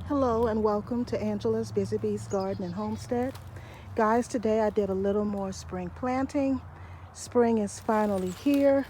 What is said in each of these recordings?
Hello and welcome to Angela's Busy Bees Garden and Homestead. Guys, today I did a little more spring planting. Spring is finally here,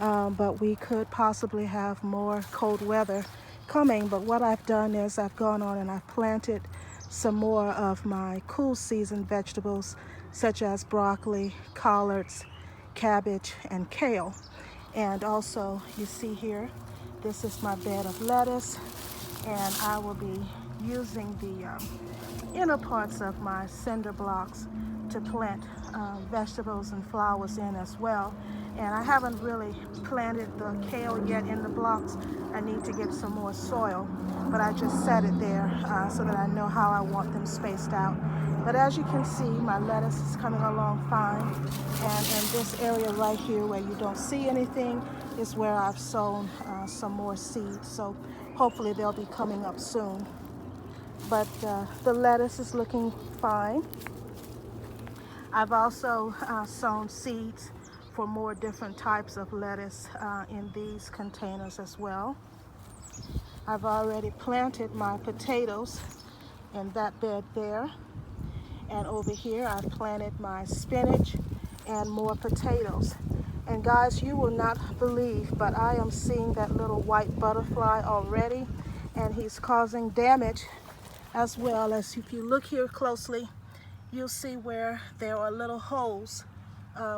but we could possibly have more cold weather coming. But what I've done is I've gone on and I've planted some more of my cool season vegetables such as broccoli, collards, cabbage, and kale. And also you see here, this is my bed of lettuce, and I will be using the inner parts of my cinder blocks to plant vegetables and flowers in as well. And I haven't really planted the kale yet in the blocks. I need to get some more soil, but I just set it there so that I know how I want them spaced out. But as you can see, my lettuce is coming along fine. And in this area right here where you don't see anything is where I've sown some more seeds. So hopefully they'll be coming up soon. But the lettuce is looking fine. I've also sown seeds for more different types of lettuce in these containers as well. I've already planted my potatoes in that bed there. And over here I've planted my spinach and more potatoes. And guys, you will not believe, but I am seeing that little white butterfly already, and he's causing damage, as well as if you look here closely, you'll see where there are little holes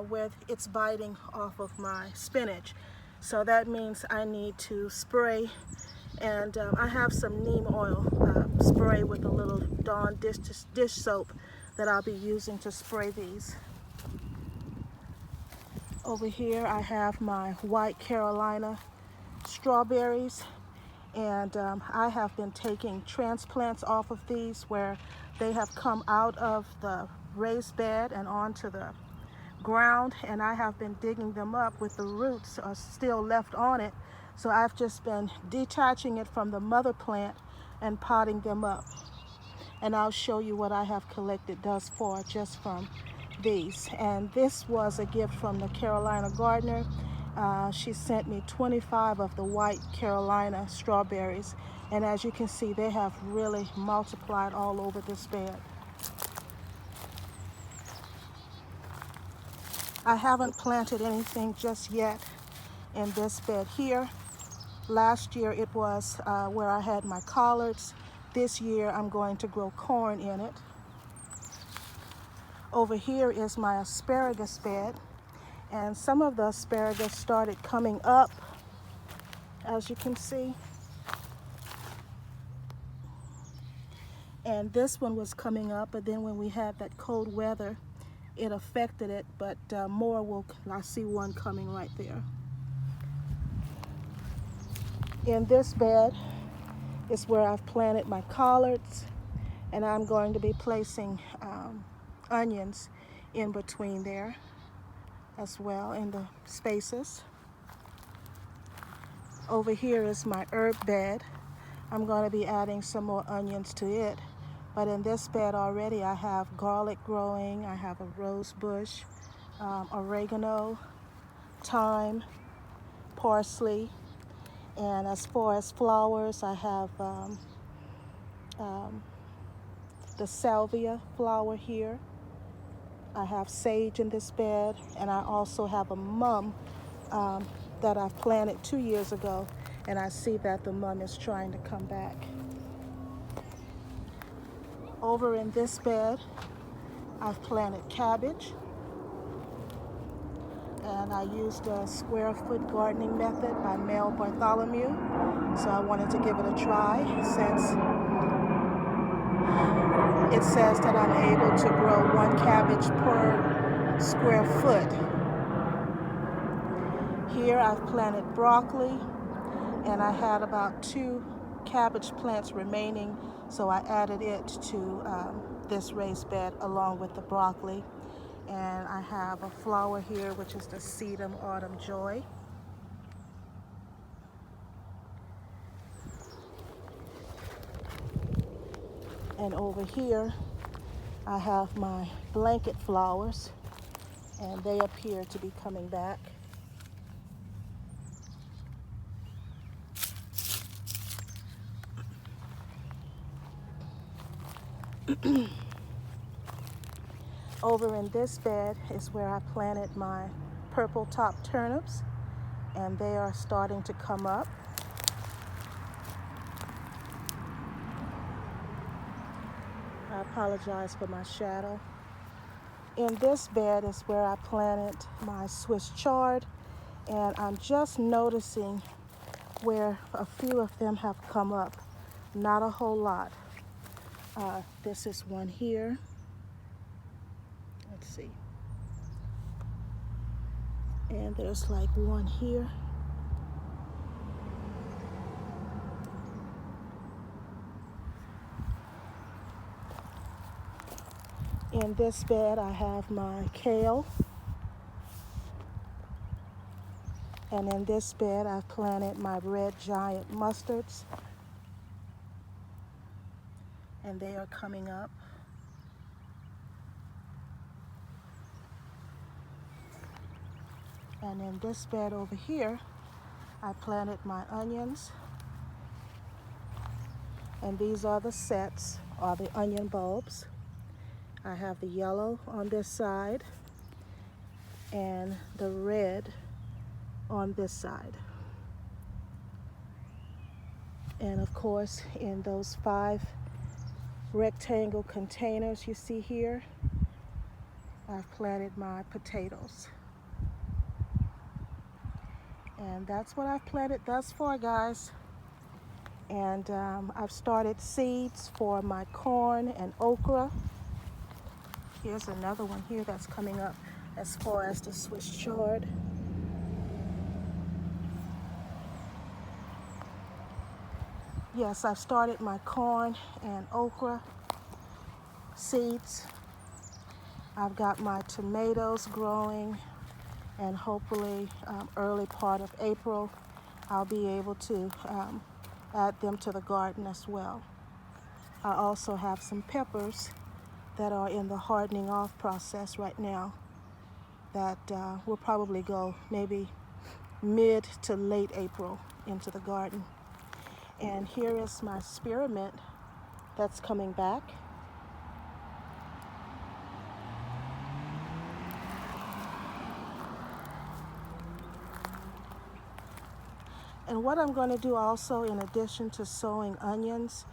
where it's biting off of my spinach. So that means I need to spray, and I have some neem oil spray with a little Dawn dish soap that I'll be using to spray these. Over here I have my white Carolina strawberries, and I have been taking transplants off of these where they have come out of the raised bed and onto the ground, and I have been digging them up with the roots still left on it. So I've just been detaching it from the mother plant and potting them up. And I'll show you what I have collected thus far just from these. And this was a gift from the Carolina gardener. She sent me 25 of the white Carolina strawberries, and as you can see, they have really multiplied all over this bed. I haven't planted anything just yet in this bed here. Last year it was where I had my collards. This year I'm going to grow corn in it. Over here is my asparagus bed, and some of the asparagus started coming up, as you can see. And this one was coming up, but then when we had that cold weather, it affected it, but more will, I see one coming right there. In this bed is where I've planted my collards, and I'm going to be placing onions in between there as well in the spaces. Over here is my herb bed. I'm going to be adding some more onions to it. But in this bed already I have garlic growing, I have a rose bush, oregano, thyme, parsley, and as far as flowers, I have the salvia flower here. I have sage in this bed, and I also have a mum that I planted 2 years ago, and I see that the mum is trying to come back. Over in this bed, I've planted cabbage, and I used a square foot gardening method by Mel Bartholomew, so I wanted to give it a try since it says that I'm able to grow 1 cabbage per square foot. Here I've planted broccoli, and I had about 2 cabbage plants remaining, so I added it to this raised bed along with the broccoli. And I have a flower here, which is the Sedum Autumn Joy. And over here I have my blanket flowers, and they appear to be coming back. Over in this bed is where I planted my purple top turnips, and they are starting to come up. I apologize for my shadow. In this bed is where I planted my Swiss chard, and I'm just noticing where a few of them have come up. Not a whole lot. This is one here. Let's see. And there's like one here. In this bed, I have my kale. And in this bed, I've planted my red giant mustards. And they are coming up. And in this bed over here, I planted my onions. And these are the sets, or the onion bulbs. I have the yellow on this side and the red on this side. And of course, in those 5 rectangle containers you see here, I've planted my potatoes. And that's what I've planted thus far, guys. And I've started seeds for my corn and okra. Here's another one here that's coming up as far as the Swiss chard. Yes, I've started my corn and okra seeds. I've got my tomatoes growing, and hopefully early part of April, I'll be able to add them to the garden as well. I also have some peppers that are in the hardening off process right now that will probably go maybe mid to late April into the garden. And here is my spearmint that's coming back. And what I'm going to do also, in addition to sowing onions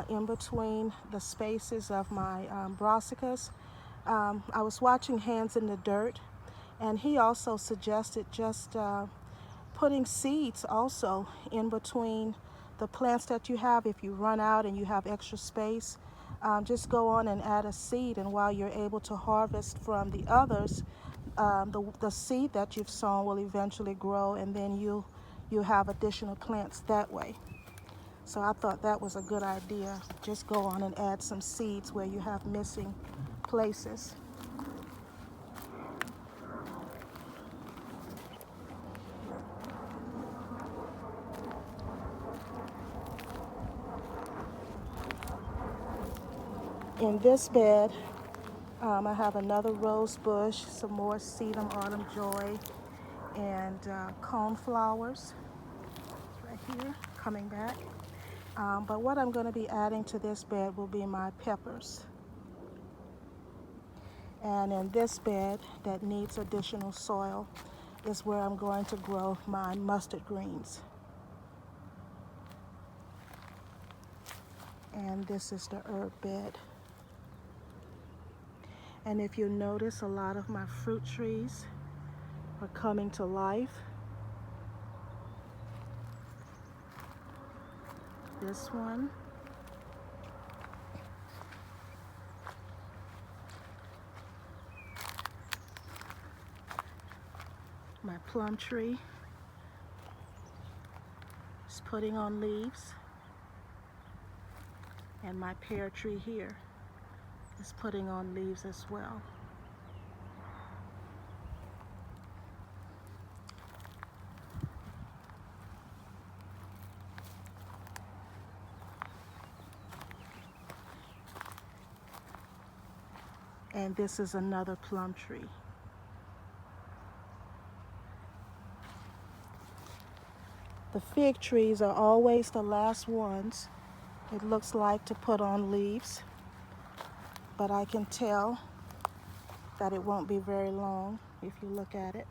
in between the spaces of my brassicas, I was watching Hands in the Dirt, and he also suggested just putting seeds also in between the plants that you have. If you run out and you have extra space, just go on and add a seed, and while you're able to harvest from the others, the seed that you've sown will eventually grow, and then you have additional plants that way. So I thought that was a good idea. Just go on and add some seeds where you have missing places. In this bed, I have another rose bush, some more sedum autumn joy, and coneflowers right here coming back. But what I'm going to be adding to this bed will be my peppers. And in this bed that needs additional soil is where I'm going to grow my mustard greens. And this is the herb bed. And if you notice, a lot of my fruit trees are coming to life. This one. My plum tree is putting on leaves. And my pear tree here is putting on leaves as well. And this is another plum tree. The fig trees are always the last ones, it looks like, to put on leaves. but I can tell that it won't be very long if you look at it.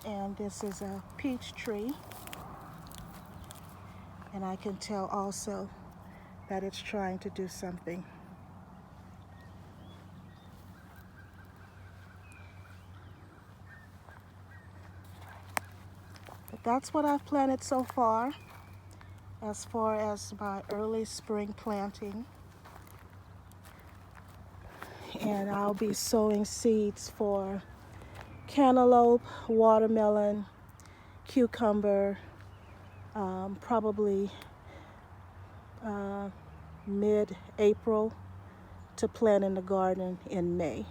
And this is a peach tree, and I can tell also that it's trying to do something. But that's what I've planted so far as my early spring planting. And I'll be sowing seeds for cantaloupe, watermelon, cucumber, probably mid-April, to plant in the garden in May.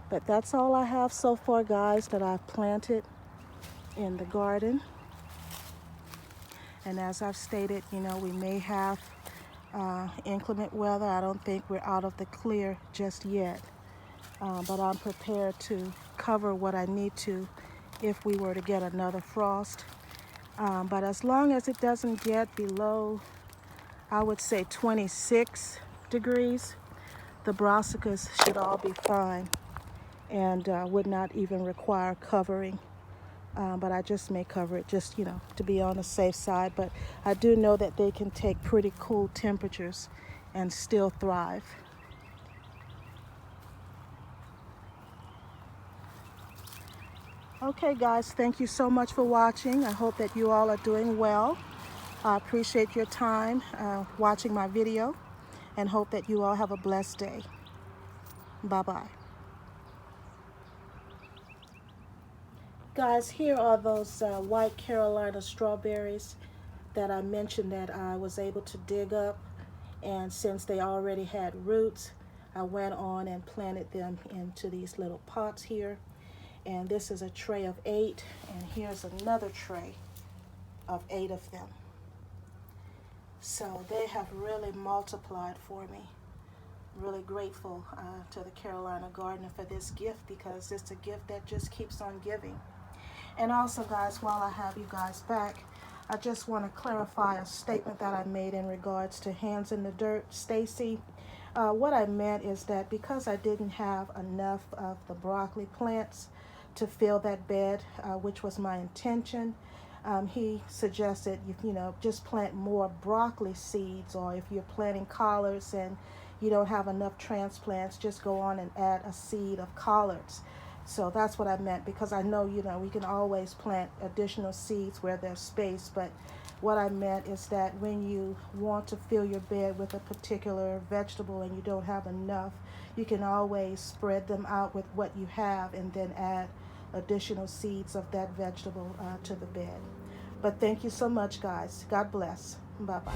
But that's all I have so far, guys, that I've planted in the garden. And as I've stated, you know, we may have inclement weather. I don't think we're out of the clear just yet, but I'm prepared to cover what I need to if we were to get another frost. But as long as it doesn't get below, I would say 26 degrees, the brassicas should all be fine and would not even require covering. But I just may cover it just, you know, to be on the safe side. But I do know that they can take pretty cool temperatures and still thrive. Okay, guys, thank you so much for watching. I hope that you all are doing well. I appreciate your time watching my video and hope that you all have a blessed day. Bye-bye. Guys, here are those white Carolina strawberries that I mentioned that I was able to dig up. And since they already had roots, I went on and planted them into these little pots here. And this is a tray of 8, and here's another tray of 8 of them. So they have really multiplied for me. Really grateful to the Carolina gardener for this gift, because it's a gift that just keeps on giving. And also, guys, while I have you guys back, I just want to clarify a statement that I made in regards to Hands in the Dirt, Stacy. What I meant is that because I didn't have enough of the broccoli plants to fill that bed, which was my intention, he suggested, you know, just plant more broccoli seeds, or if you're planting collards and you don't have enough transplants, just go on and add a seed of collards. So that's what I meant, because I know, you know, we can always plant additional seeds where there's space, but what I meant is that when you want to fill your bed with a particular vegetable and you don't have enough, you can always spread them out with what you have and then add additional seeds of that vegetable to the bed. But thank you so much, guys. God bless. Bye-bye.